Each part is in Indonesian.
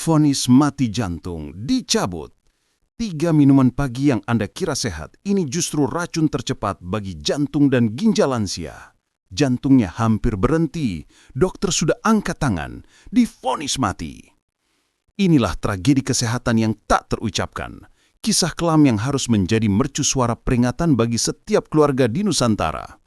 Vonis mati jantung dicabut. 3 minuman pagi yang Anda kira sehat, ini justru racun tercepat bagi jantung dan ginjal lansia. Jantungnya hampir berhenti, dokter sudah angkat tangan, divonis mati. Inilah tragedi kesehatan yang tak terucapkan. Kisah kelam yang harus menjadi mercu suara peringatan bagi setiap keluarga di Nusantara.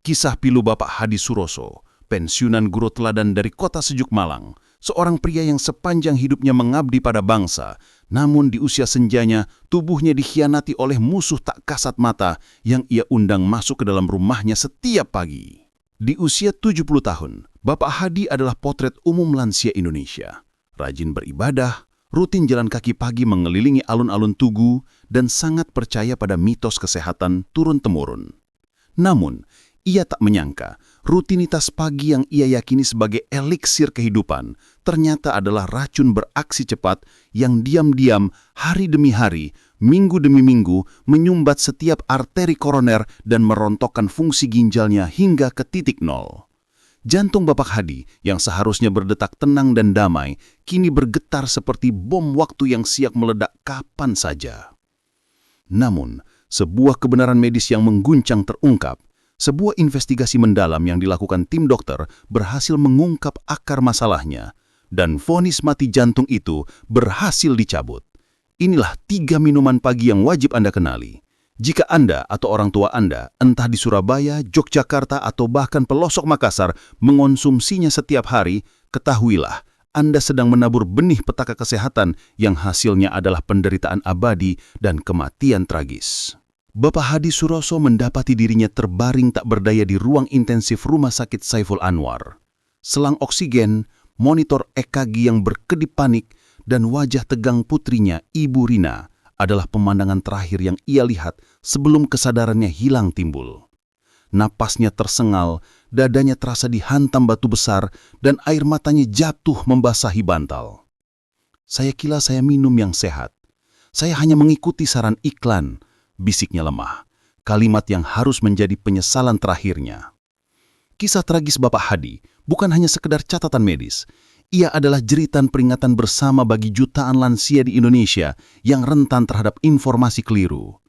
Kisah pilu Bapak Hadi Suroso, pensiunan guru teladan dari kota sejuk Malang, seorang pria yang sepanjang hidupnya mengabdi pada bangsa, namun di usia senjanya tubuhnya dikhianati oleh musuh tak kasat mata yang ia undang masuk ke dalam rumahnya setiap pagi. Di usia 70 tahun, Bapak Hadi adalah potret umum lansia Indonesia. Rajin beribadah, rutin jalan kaki pagi mengelilingi alun-alun Tugu, dan sangat percaya pada mitos kesehatan turun-temurun. Namun, ia tak menyangka rutinitas pagi yang ia yakini sebagai eliksir kehidupan ternyata adalah racun beraksi cepat yang diam-diam hari demi hari, minggu demi minggu menyumbat setiap arteri koroner dan merontokkan fungsi ginjalnya hingga ke titik nol. Jantung Bapak Hadi yang seharusnya berdetak tenang dan damai kini bergetar seperti bom waktu yang siap meledak kapan saja. Namun, sebuah kebenaran medis yang mengguncang terungkap. Sebuah investigasi mendalam yang dilakukan tim dokter berhasil mengungkap akar masalahnya, dan vonis mati jantung itu berhasil dicabut. Inilah 3 minuman pagi yang wajib Anda kenali. Jika Anda atau orang tua Anda, entah di Surabaya, Yogyakarta, atau bahkan pelosok Makassar, mengonsumsinya setiap hari, ketahuilah Anda sedang menabur benih petaka kesehatan yang hasilnya adalah penderitaan abadi dan kematian tragis. Bapak Hadi Suroso mendapati dirinya terbaring tak berdaya di ruang intensif Rumah Sakit Saiful Anwar. Selang oksigen, monitor EKG yang berkedip panik, dan wajah tegang putrinya, Ibu Rina, adalah pemandangan terakhir yang ia lihat sebelum kesadarannya hilang timbul. Napasnya tersengal, dadanya terasa dihantam batu besar, dan air matanya jatuh membasahi bantal. "Saya kira saya minum yang sehat. Saya hanya mengikuti saran iklan," bisiknya lemah, kalimat yang harus menjadi penyesalan terakhirnya. Kisah tragis Bapak Hadi bukan hanya sekedar catatan medis, ia adalah jeritan peringatan bersama bagi jutaan lansia di Indonesia yang rentan terhadap informasi keliru.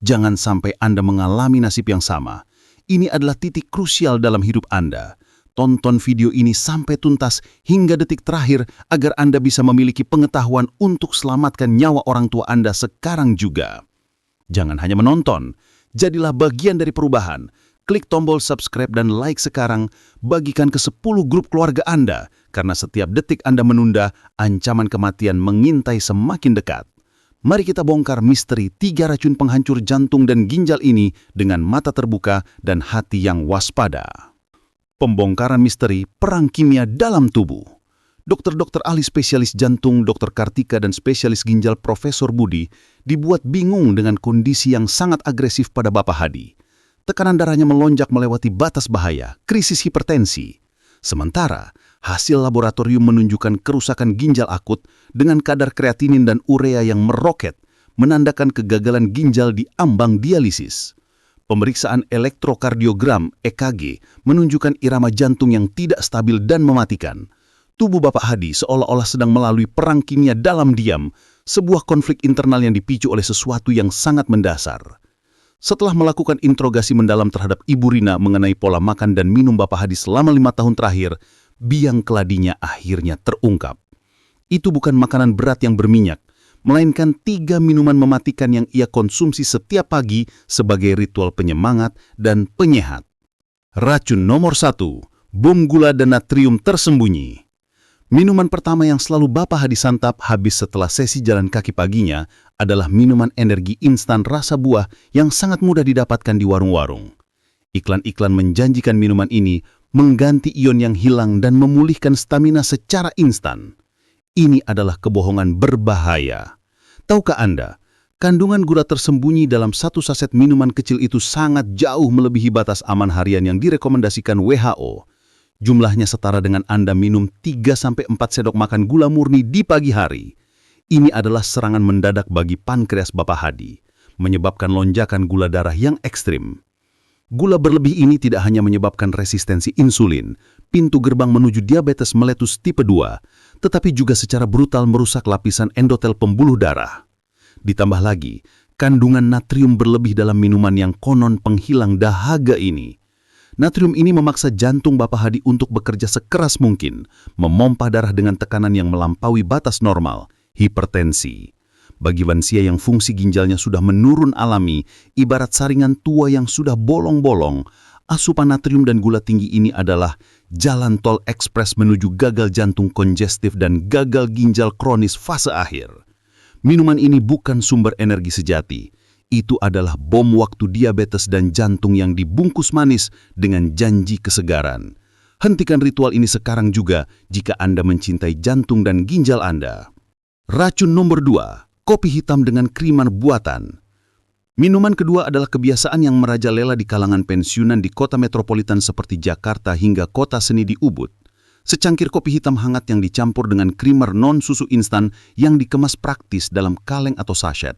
Jangan sampai Anda mengalami nasib yang sama. Ini adalah titik krusial dalam hidup Anda. Tonton video ini sampai tuntas hingga detik terakhir agar Anda bisa memiliki pengetahuan untuk selamatkan nyawa orang tua Anda sekarang juga. Jangan hanya menonton, jadilah bagian dari perubahan. Klik tombol subscribe dan like sekarang, bagikan ke 10 grup keluarga Anda, karena setiap detik Anda menunda, ancaman kematian mengintai semakin dekat. Mari kita bongkar misteri 3 racun penghancur jantung dan ginjal ini dengan mata terbuka dan hati yang waspada. Pembongkaran misteri perang kimia dalam tubuh. Dokter-dokter ahli spesialis jantung Dr. Kartika dan spesialis ginjal Profesor Budi dibuat bingung dengan kondisi yang sangat agresif pada Bapak Hadi. Tekanan darahnya melonjak melewati batas bahaya, krisis hipertensi. Sementara, hasil laboratorium menunjukkan kerusakan ginjal akut dengan kadar kreatinin dan urea yang meroket, menandakan kegagalan ginjal di ambang dialisis. Pemeriksaan elektrokardiogram (EKG) menunjukkan irama jantung yang tidak stabil dan mematikan. Tubuh Bapak Hadi seolah-olah sedang melalui perang kimia dalam diam, sebuah konflik internal yang dipicu oleh sesuatu yang sangat mendasar. Setelah melakukan interogasi mendalam terhadap Ibu Rina mengenai pola makan dan minum Bapak Hadi selama 5 tahun terakhir, biang keladinya akhirnya terungkap. Itu bukan makanan berat yang berminyak, melainkan 3 minuman mematikan yang ia konsumsi setiap pagi sebagai ritual penyemangat dan penyehat. Racun nomor 1, bom gula dan natrium tersembunyi. Minuman pertama yang selalu Bapak Hadi santap habis setelah sesi jalan kaki paginya adalah minuman energi instan rasa buah yang sangat mudah didapatkan di warung-warung. Iklan-iklan menjanjikan minuman ini mengganti ion yang hilang dan memulihkan stamina secara instan. Ini adalah kebohongan berbahaya. Tahukah Anda, kandungan gula tersembunyi dalam 1 saset minuman kecil itu sangat jauh melebihi batas aman harian yang direkomendasikan WHO. Jumlahnya setara dengan Anda minum 3-4 sendok makan gula murni di pagi hari. Ini adalah serangan mendadak bagi pankreas Bapak Hadi, menyebabkan lonjakan gula darah yang ekstrim. Gula berlebih ini tidak hanya menyebabkan resistensi insulin, pintu gerbang menuju diabetes meletus tipe 2, tetapi juga secara brutal merusak lapisan endotel pembuluh darah. Ditambah lagi, kandungan natrium berlebih dalam minuman yang konon penghilang dahaga ini. Natrium ini memaksa jantung Bapak Hadi untuk bekerja sekeras mungkin, memompa darah dengan tekanan yang melampaui batas normal, hipertensi. Bagi lansia yang fungsi ginjalnya sudah menurun alami, ibarat saringan tua yang sudah bolong-bolong, asupan natrium dan gula tinggi ini adalah jalan tol ekspres menuju gagal jantung kongestif dan gagal ginjal kronis fase akhir. Minuman ini bukan sumber energi sejati. Itu adalah bom waktu diabetes dan jantung yang dibungkus manis dengan janji kesegaran. Hentikan ritual ini sekarang juga jika Anda mencintai jantung dan ginjal Anda. Racun nomor 2. Kopi hitam dengan krimer buatan. Minuman kedua adalah kebiasaan yang merajalela di kalangan pensiunan di kota metropolitan seperti Jakarta hingga kota seni di Ubud. Secangkir kopi hitam hangat yang dicampur dengan krimer non-susu instan yang dikemas praktis dalam kaleng atau sachet.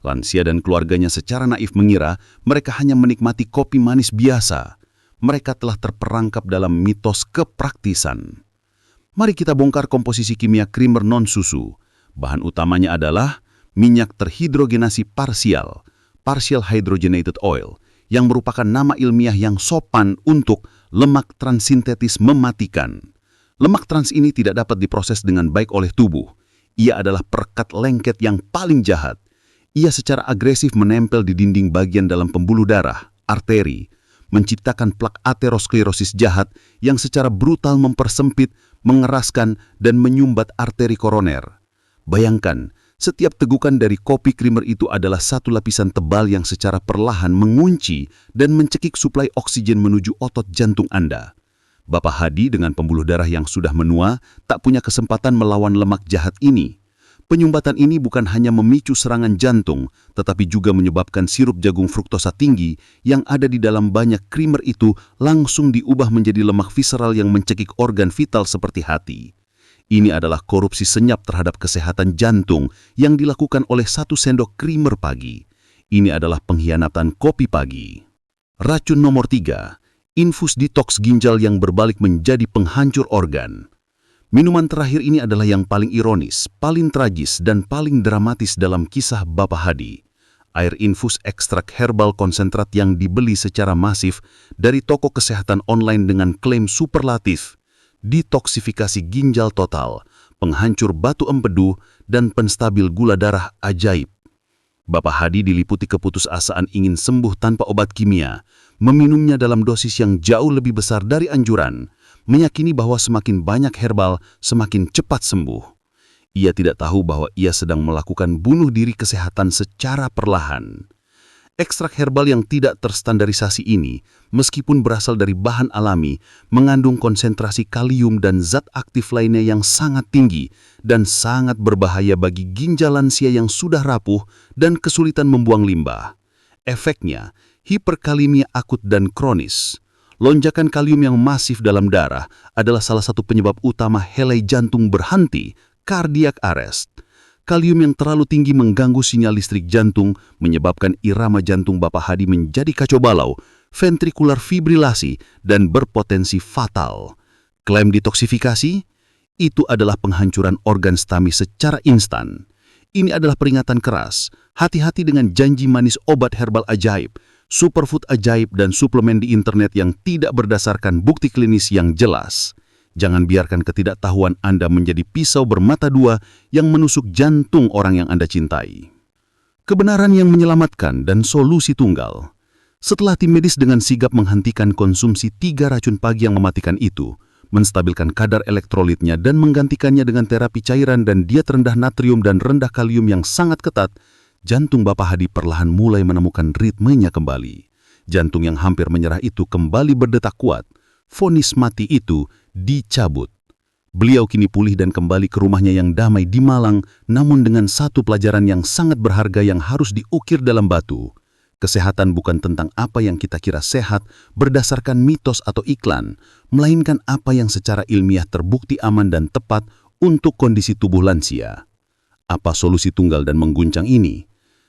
Lansia dan keluarganya secara naif mengira mereka hanya menikmati kopi manis biasa. Mereka telah terperangkap dalam mitos kepraktisan. Mari kita bongkar komposisi kimia krimer non-susu. Bahan utamanya adalah minyak terhidrogenasi parsial, partial hydrogenated oil, yang merupakan nama ilmiah yang sopan untuk lemak transsintetis mematikan. Lemak trans ini tidak dapat diproses dengan baik oleh tubuh. Ia adalah perekat lengket yang paling jahat. Ia secara agresif menempel di dinding bagian dalam pembuluh darah, arteri, menciptakan plak aterosklerosis jahat yang secara brutal mempersempit, mengeraskan, dan menyumbat arteri koroner. Bayangkan, setiap tegukan dari kopi krimer itu adalah satu lapisan tebal yang secara perlahan mengunci dan mencekik suplai oksigen menuju otot jantung Anda. Bapak Hadi dengan pembuluh darah yang sudah menua tak punya kesempatan melawan lemak jahat ini. Penyumbatan ini bukan hanya memicu serangan jantung, tetapi juga menyebabkan sirup jagung fruktosa tinggi yang ada di dalam banyak krimer itu langsung diubah menjadi lemak visceral yang mencekik organ vital seperti hati. Ini adalah korupsi senyap terhadap kesehatan jantung yang dilakukan oleh 1 sendok krimer pagi. Ini adalah pengkhianatan kopi pagi. Racun nomor 3. Infus detox ginjal yang berbalik menjadi penghancur organ. Minuman terakhir ini adalah yang paling ironis, paling tragis, dan paling dramatis dalam kisah Bapak Hadi. Air infus ekstrak herbal konsentrat yang dibeli secara masif dari toko kesehatan online dengan klaim superlatif. Detoksifikasi ginjal total, penghancur batu empedu, dan penstabil gula darah ajaib. Bapak Hadi diliputi keputusasaan ingin sembuh tanpa obat kimia, meminumnya dalam dosis yang jauh lebih besar dari anjuran, meyakini bahwa semakin banyak herbal, semakin cepat sembuh. Ia tidak tahu bahwa ia sedang melakukan bunuh diri kesehatan secara perlahan. Ekstrak herbal yang tidak terstandarisasi ini, meskipun berasal dari bahan alami, mengandung konsentrasi kalium dan zat aktif lainnya yang sangat tinggi dan sangat berbahaya bagi ginjal lansia yang sudah rapuh dan kesulitan membuang limbah. Efeknya, hiperkalemia akut dan kronis. Lonjakan kalium yang masif dalam darah adalah salah satu penyebab utama helai jantung berhenti, cardiac arrest. Kalium yang terlalu tinggi mengganggu sinyal listrik jantung, menyebabkan irama jantung Bapak Hadi menjadi kacau balau, ventrikular fibrilasi, dan berpotensi fatal. Klaim detoksifikasi? Itu adalah penghancuran organ stami secara instan. Ini adalah peringatan keras. Hati-hati dengan janji manis obat herbal ajaib, superfood ajaib, dan suplemen di internet yang tidak berdasarkan bukti klinis yang jelas. Jangan biarkan ketidaktahuan Anda menjadi pisau bermata dua yang menusuk jantung orang yang Anda cintai. Kebenaran yang menyelamatkan dan solusi tunggal. Setelah tim medis dengan sigap menghentikan konsumsi 3 racun pagi yang mematikan itu, menstabilkan kadar elektrolitnya dan menggantikannya dengan terapi cairan dan diet rendah natrium dan rendah kalium yang sangat ketat, jantung Bapak Hadi perlahan mulai menemukan ritmenya kembali. Jantung yang hampir menyerah itu kembali berdetak kuat. Vonis mati itu dicabut. Beliau kini pulih dan kembali ke rumahnya yang damai di Malang, namun dengan satu pelajaran yang sangat berharga yang harus diukir dalam batu. Kesehatan bukan tentang apa yang kita kira sehat berdasarkan mitos atau iklan, melainkan apa yang secara ilmiah terbukti aman dan tepat untuk kondisi tubuh lansia. Apa solusi tunggal dan mengguncang ini?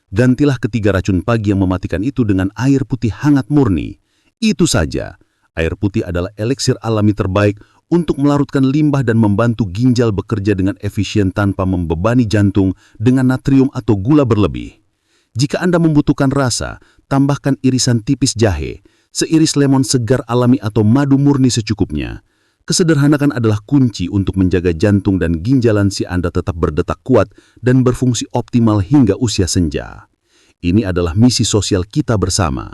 Gantilah ketiga racun pagi yang mematikan itu dengan air putih hangat murni. Itu saja, air putih adalah eliksir alami terbaik untuk melarutkan limbah dan membantu ginjal bekerja dengan efisien tanpa membebani jantung dengan natrium atau gula berlebih. Jika Anda membutuhkan rasa, tambahkan irisan tipis jahe, seiris lemon segar alami atau madu murni secukupnya. Kesederhanakan adalah kunci untuk menjaga jantung dan ginjalansi Anda tetap berdetak kuat dan berfungsi optimal hingga usia senja. Ini adalah misi sosial kita bersama.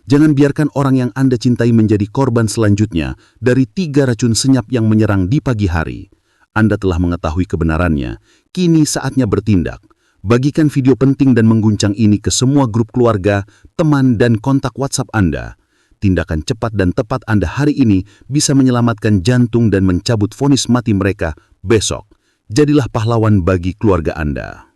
Jangan biarkan orang yang Anda cintai menjadi korban selanjutnya dari 3 racun senyap yang menyerang di pagi hari. Anda telah mengetahui kebenarannya, kini saatnya bertindak. Bagikan video penting dan mengguncang ini ke semua grup keluarga, teman, dan kontak WhatsApp Anda. Tindakan cepat dan tepat Anda hari ini bisa menyelamatkan jantung dan mencabut vonis mati mereka besok. Jadilah pahlawan bagi keluarga Anda.